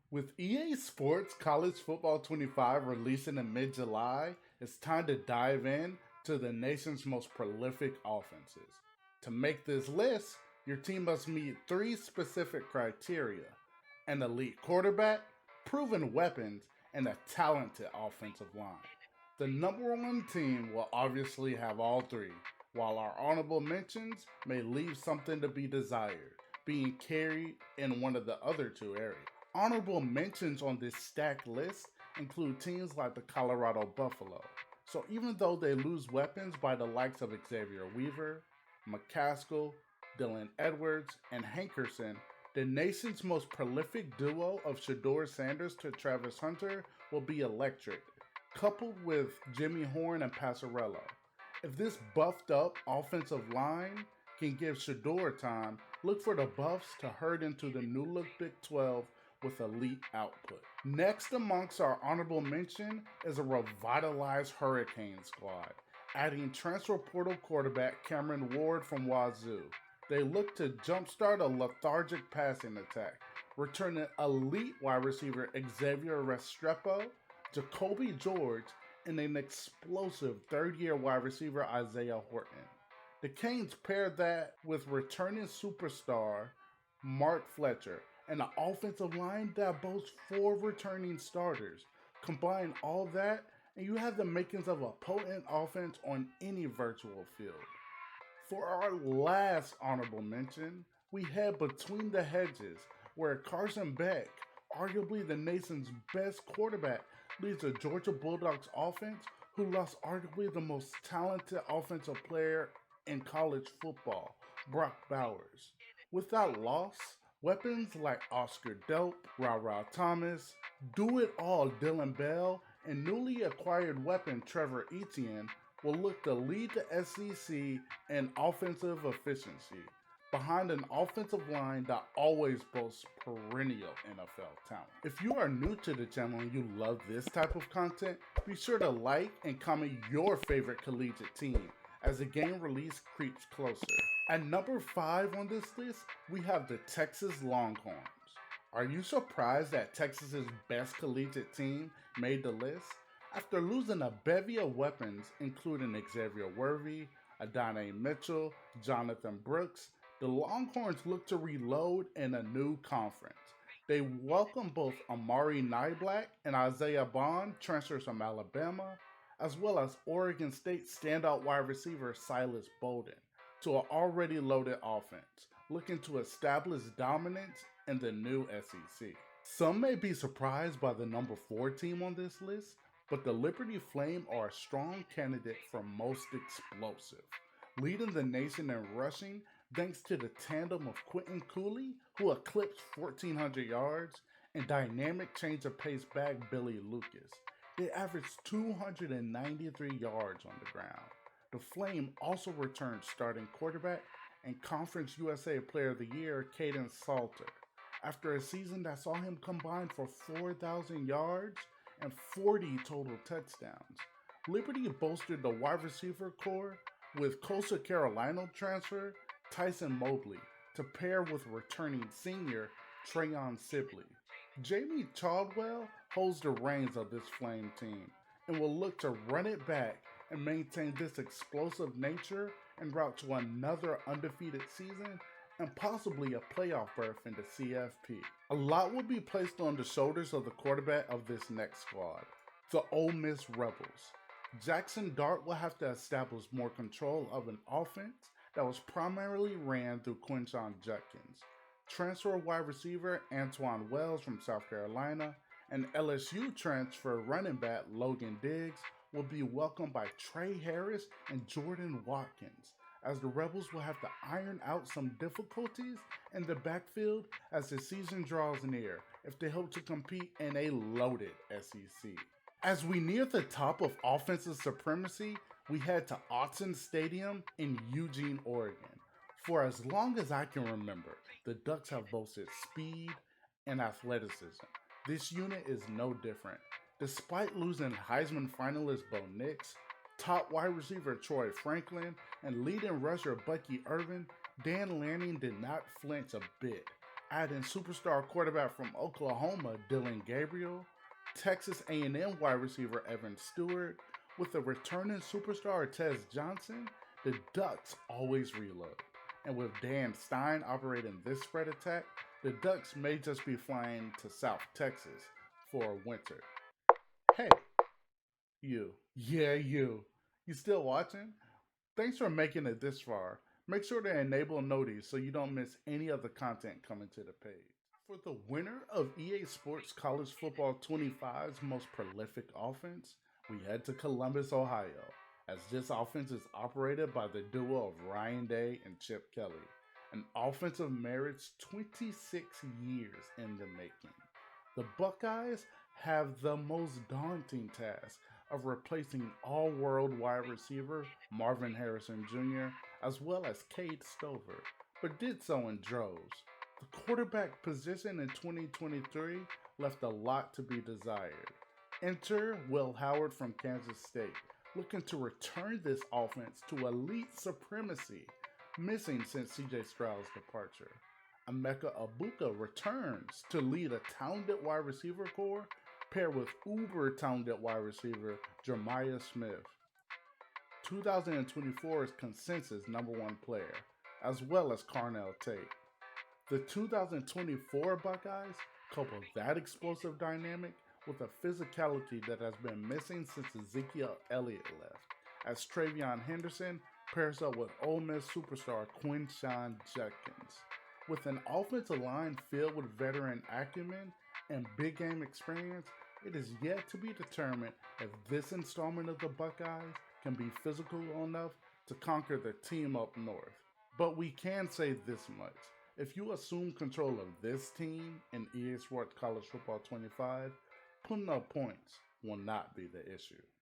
With EA Sports College Football 25 releasing in mid July, it's time to dive in to the nation's most prolific offenses. To make this list, your team must meet three specific criteria: an elite quarterback, proven weapons, and a talented offensive line. The number one team will obviously have all three, while our honorable mentions may leave something to be desired, being carried in one of the other two areas. Honorable mentions on this stacked list include teams like the Colorado Buffalo. So even though they lose weapons by the likes of Xavier Weaver, McCaskill, Dylan Edwards, and Hankerson, the nation's most prolific duo of Shador Sanders to Travis Hunter will be electric, coupled with Jimmy Horn and Passarello. If this buffed up offensive line can give Shador time, look for the Buffs to herd into the new look Big 12 with elite output. Next amongst our honorable mention is a revitalized Hurricane squad, adding transfer portal quarterback Cameron Ward from Wazoo. They look to jumpstart a lethargic passing attack, returning elite wide receiver Xavier Restrepo, Jacoby George, and an explosive third-year wide receiver Isaiah Horton. The Canes paired that with returning superstar Mark Fletcher and an offensive line that boasts four returning starters. Combine all that, and you have the makings of a potent offense on any virtual field. For our last honorable mention, we head between the hedges, where Carson Beck, arguably the nation's best quarterback, leads a Georgia Bulldogs offense who lost arguably the most talented offensive player in college football, Brock Bowers. With that loss, weapons like Oscar Delp, Ra Thomas, Do It All Dylan Bell, and newly acquired weapon Trevor Etienne will look to lead the SEC in offensive efficiency, behind an offensive line that always boasts perennial NFL talent. If you are new to the channel and you love this type of content, be sure to like and comment your favorite collegiate team as the game release creeps closer. At number 5 on this list, we have the Texas Longhorns. Are you surprised that Texas's best collegiate team made the list? After losing a bevy of weapons, including Xavier Worthy, Adonai Mitchell, Jonathan Brooks, the Longhorns look to reload in a new conference. They welcome both Amari Niblack and Isaiah Bond, transfers from Alabama, as well as Oregon State standout wide receiver Silas Bolden, to an already loaded offense, looking to establish dominance in the new SEC. Some may be surprised by the number 4 team on this list, but the Liberty Flame are a strong candidate for most explosive, leading the nation in rushing thanks to the tandem of Quentin Cooley, who eclipsed 1,400 yards, and dynamic change of pace back Billy Lucas. They averaged 293 yards on the ground. The Flame also returned starting quarterback and Conference USA Player of the Year Caden Salter, after a season that saw him combine for 4,000 yards and 40 total touchdowns. Liberty bolstered the wide receiver core with Coastal Carolina transfer Tyson Mobley to pair with returning senior Trayon Sibley. Jamie Chaldwell holds the reins of this Flame team and will look to run it back and maintain this explosive nature en route to another undefeated season and possibly a playoff berth in the CFP. A lot will be placed on the shoulders of the quarterback of this next squad, the Ole Miss Rebels. Jackson Dart will have to establish more control of an offense that was primarily ran through Quinshon Judkins. Transfer wide receiver Antoine Wells from South Carolina and LSU transfer running back Logan Diggs will be welcomed by Trey Harris and Jordan Watkins, as the Rebels will have to iron out some difficulties in the backfield as the season draws near if they hope to compete in a loaded SEC. As we near the top of offensive supremacy, we head to Autzen Stadium in Eugene, Oregon. For as long as I can remember, the Ducks have boasted speed and athleticism. This unit is no different. Despite losing Heisman finalist Bo Nix, top wide receiver Troy Franklin, and leading rusher Bucky Irvin, Dan Lanning did not flinch a bit, adding superstar quarterback from Oklahoma, Dylan Gabriel, Texas A&M wide receiver Evan Stewart, with a returning superstar Tez Johnson, the Ducks always reload. And with Dan Stein operating this spread attack, the Ducks may just be flying to South Texas for a winter. Hey, you. Yeah, you. You still watching? Thanks for making it this far. Make sure to enable Notis so you don't miss any of the content coming to the page. For the winner of EA Sports College Football 25's most prolific offense, we head to Columbus, Ohio, as this offense is operated by the duo of Ryan Day and Chip Kelly, an offensive marriage 26 years in the making. The Buckeyes have the most daunting task of replacing all world wide receiver Marvin Harrison Jr., as well as Cade Stover, but did so in droves. The quarterback position in 2023 left a lot to be desired. Enter Will Howard from Kansas State, looking to return this offense to elite supremacy, missing since CJ Stroud's departure. Emeka Abuka returns to lead a talented wide receiver core paired with uber talented wide receiver Jeremiah Smith, 2024's consensus number one player, as well as Carnell Tate. The 2024 Buckeyes couple that explosive dynamic with a physicality that has been missing since Ezekiel Elliott left, as Travion Henderson pairs up with Ole Miss superstar Quinshawn Judkins. With an offensive line filled with veteran acumen and big game experience, it is yet to be determined if this installment of the Buckeyes can be physical enough to conquer the team up north. But we can say this much. If you assume control of this team in EA Sports College Football 25, putting up points will not be the issue.